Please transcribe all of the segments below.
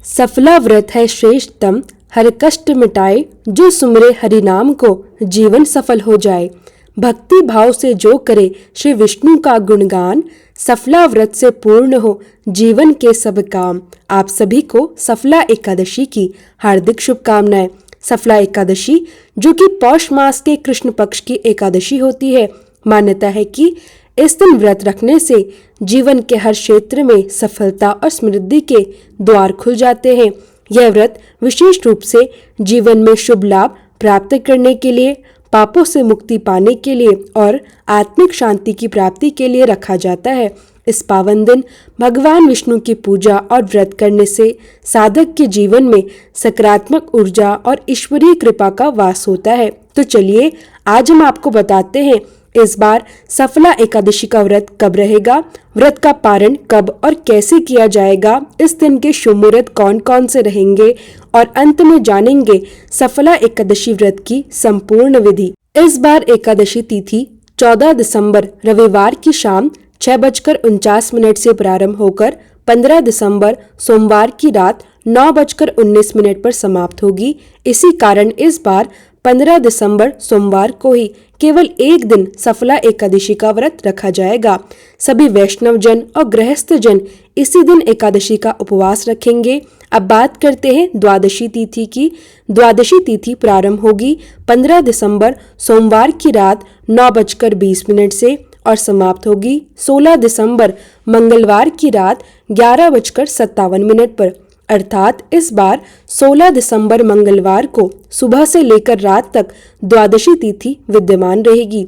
सफला व्रत है श्रेष्ठतम, हर कष्ट मिटाए, जो सुमरे हरि नाम को जीवन सफल हो जाए। भक्ति भाव से जो करे श्री विष्णु का गुणगान, सफला व्रत से पूर्ण हो जीवन के सब काम। आप सभी को सफला एकादशी की हार्दिक शुभकामनाएं। सफला एकादशी जो कि पौष मास के कृष्ण पक्ष की एकादशी होती है। मान्यता है कि इस दिन व्रत रखने से जीवन के हर क्षेत्र में सफलता और समृद्धि के द्वार खुल जाते हैं। यह व्रत विशेष रूप से जीवन में शुभ लाभ प्राप्त करने के लिए, पापों से मुक्ति पाने के लिए और आत्मिक शांति की प्राप्ति के लिए रखा जाता है। इस पावन दिन भगवान विष्णु की पूजा और व्रत करने से साधक के जीवन में सकारात्मक ऊर्जा और ईश्वरीय कृपा का वास होता है। तो चलिए आज हम आपको बताते हैं इस बार सफला एकादशी का व्रत कब रहेगा, व्रत का पारण कब और कैसे किया जाएगा, इस दिन के शुभ मुहूर्त कौन कौन से रहेंगे और अंत में जानेंगे सफला एकादशी व्रत की संपूर्ण विधि। इस बार एकादशी तिथि 14 दिसंबर रविवार की शाम 6:49 से प्रारंभ होकर 15 दिसंबर सोमवार की रात 9:19 पर समाप्त होगी। इसी कारण इस बार 15 दिसंबर सोमवार को ही केवल एक दिन सफला एकादशी का व्रत रखा जाएगा। सभी वैष्णव जन और गृहस्थ जन इसी दिन एकादशी का उपवास रखेंगे। अब बात करते हैं द्वादशी तिथि की। द्वादशी तिथि प्रारंभ होगी 15 दिसंबर सोमवार की रात 9:20 से और समाप्त होगी 16 दिसंबर मंगलवार की रात 11:57 पर। अर्थात इस बार 16 दिसंबर मंगलवार को सुबह से लेकर रात तक द्वादशी तिथि विद्यमान रहेगी।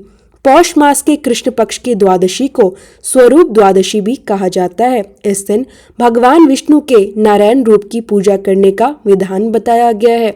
पौष मास के कृष्ण पक्ष की द्वादशी को स्वरूप द्वादशी भी कहा जाता है। इस दिन भगवान विष्णु के नारायण रूप की पूजा करने का विधान बताया गया है।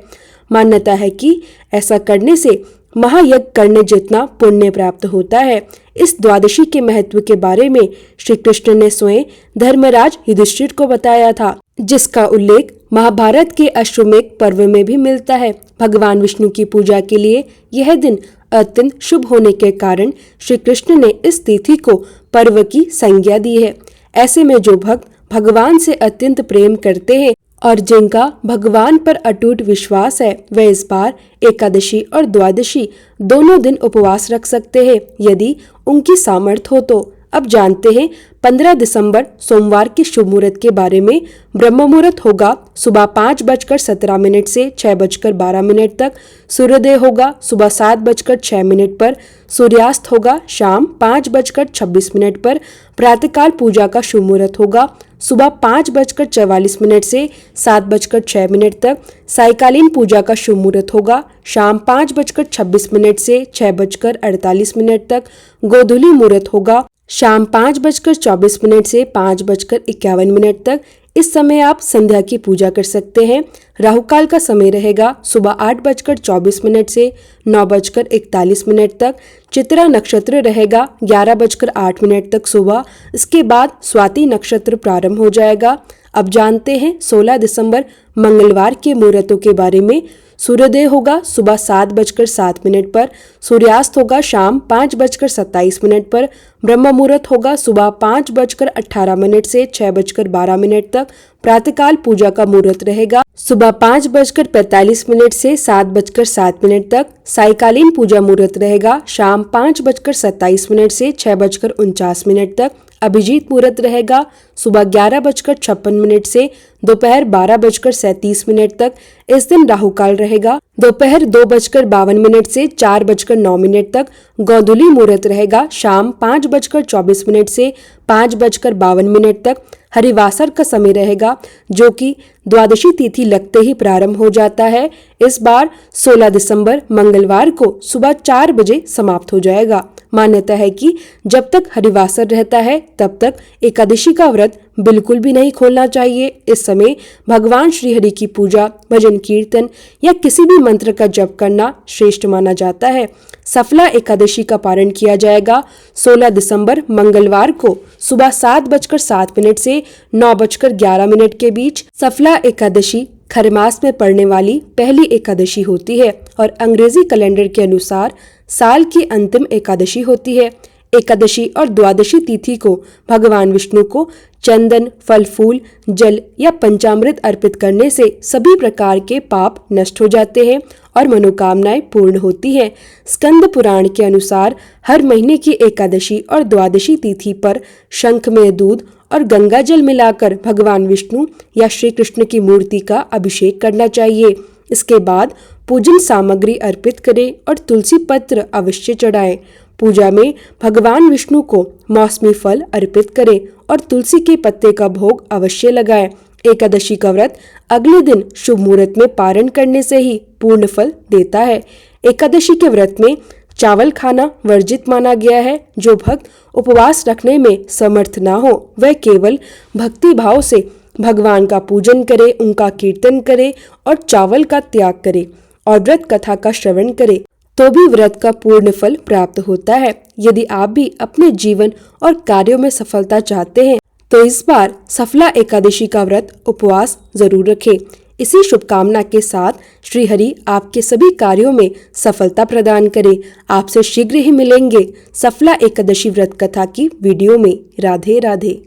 मान्यता है कि ऐसा करने से महायज्ञ करने जितना पुण्य प्राप्त होता है। इस द्वादशी के महत्व के बारे में श्री कृष्ण ने स्वयं धर्मराज युधिष्ठिर को बताया था, जिसका उल्लेख महाभारत के अश्वमेध पर्व में भी मिलता है। भगवान विष्णु की पूजा के लिए यह दिन अत्यंत शुभ होने के कारण श्री कृष्ण ने इस तिथि को पर्व की संज्ञा दी है। ऐसे में जो भक्त भगवान से अत्यंत प्रेम करते हैं और जिनका भगवान पर अटूट विश्वास है, वे इस बार एकादशी और द्वादशी दोनों दिन उपवास रख सकते हैं यदि उनकी सामर्थ्य हो तो। अब जानते हैं 15 दिसंबर सोमवार के शुभ मुहूर्त के बारे में। ब्रह्म मुहूर्त होगा सुबह 5:17 से 6:12 तक। सूर्योदय होगा सुबह 7:06 पर। सूर्यास्त होगा शाम 5:26 पर। प्रातःकाल पूजा का शुभ मुहूर्त होगा सुबह 5:44 से 7:06 तक। सायकालीन पूजा का शुभ मुहूर्त होगा शाम 5:26 से 6:48 तक। गोधूली मुहूर्त होगा शाम 5:24 से 5:51 तक। इस समय आप संध्या की पूजा कर सकते हैं। राहुकाल का समय रहेगा सुबह 8:24 से 9:41 तक। चित्रा नक्षत्र रहेगा 11:08 तक सुबह। इसके बाद स्वाति नक्षत्र प्रारंभ हो जाएगा। अब जानते हैं 16 दिसंबर मंगलवार के मुहूर्तों के बारे में। सूर्योदय होगा सुबह 7:07 पर। सूर्यास्त होगा शाम 5:27 पर। ब्रह्म मुहूर्त होगा सुबह 5:18 से 6:12 तक। प्रातःकाल पूजा का मुहूर्त रहेगा सुबह 5:45 से 7:07 तक। सायकालीन पूजा मुहूर्त रहेगा शाम 5:27 से 6:49 तक। अभिजीत मुहूर्त रहेगा सुबह 11:56 से दोपहर 12:37 तक। इस दिन राहुकाल रहेगा दोपहर 2:52 से 4:09 तक। गोधूली मुहूर्त रहेगा शाम 5:24 से 5:52 तक। हरिवासर का समय रहेगा जो कि द्वादशी तिथि लगते ही प्रारंभ हो जाता है। इस बार 16 दिसंबर मंगलवार को सुबह 4 बजे समाप्त हो जाएगा। मान्यता है कि जब तक हरिवासर रहता है तब तक एकादशी का व्रत बिल्कुल भी नहीं खोलना चाहिए। इस समय भगवान श्री हरि की पूजा, भजन कीर्तन या किसी भी मंत्र का जप करना श्रेष्ठ माना जाता है। सफला एकादशी का पारण किया जाएगा 16 दिसंबर मंगलवार को सुबह 7:07 से 9:11 के बीच। सफला एकादशी खरमास में पड़ने वाली पहली एकादशी होती है और अंग्रेजी कैलेंडर के अनुसार साल की अंतिम एकादशी होती है। एकादशी और द्वादशी तिथि को भगवान विष्णु को चंदन, फल फूल, जल या पंचामृत अर्पित करने से सभी प्रकार के पाप नष्ट हो जाते हैं और मनोकामनाएं पूर्ण होती हैं। स्कंद पुराण के अनुसार हर महीने की एकादशी और द्वादशी तिथि पर शंख में दूध और गंगा जल मिलाकर भगवान विष्णु या श्री कृष्ण की मूर्ति का अभिषेक करना चाहिए। इसके बाद पूजन सामग्री अर्पित करें और तुलसी पत्र अवश्य चढ़ाएं। पूजा में भगवान विष्णु को मौसमी फल अर्पित करें और तुलसी के पत्ते का भोग अवश्य लगाएं। एकादशी का व्रत अगले दिन शुभ मुहूर्त में पारण करने से ही पूर्ण फल देता है। एकादशी के व्रत में चावल खाना वर्जित माना गया है। जो भक्त उपवास रखने में समर्थ ना हो वह केवल भक्ति भाव से भगवान का पूजन करे, उनका कीर्तन करे और चावल का त्याग करे और व्रत कथा का श्रवण करे तो भी व्रत का पूर्ण फल प्राप्त होता है। यदि आप भी अपने जीवन और कार्यों में सफलता चाहते हैं तो इस बार सफला एकादशी का व्रत उपवास जरूर रखें। इसी शुभकामना के साथ श्री हरि आपके सभी कार्यों में सफलता प्रदान करे। आपसे शीघ्र ही मिलेंगे सफला एकादशी व्रत कथा की वीडियो में। राधे राधे।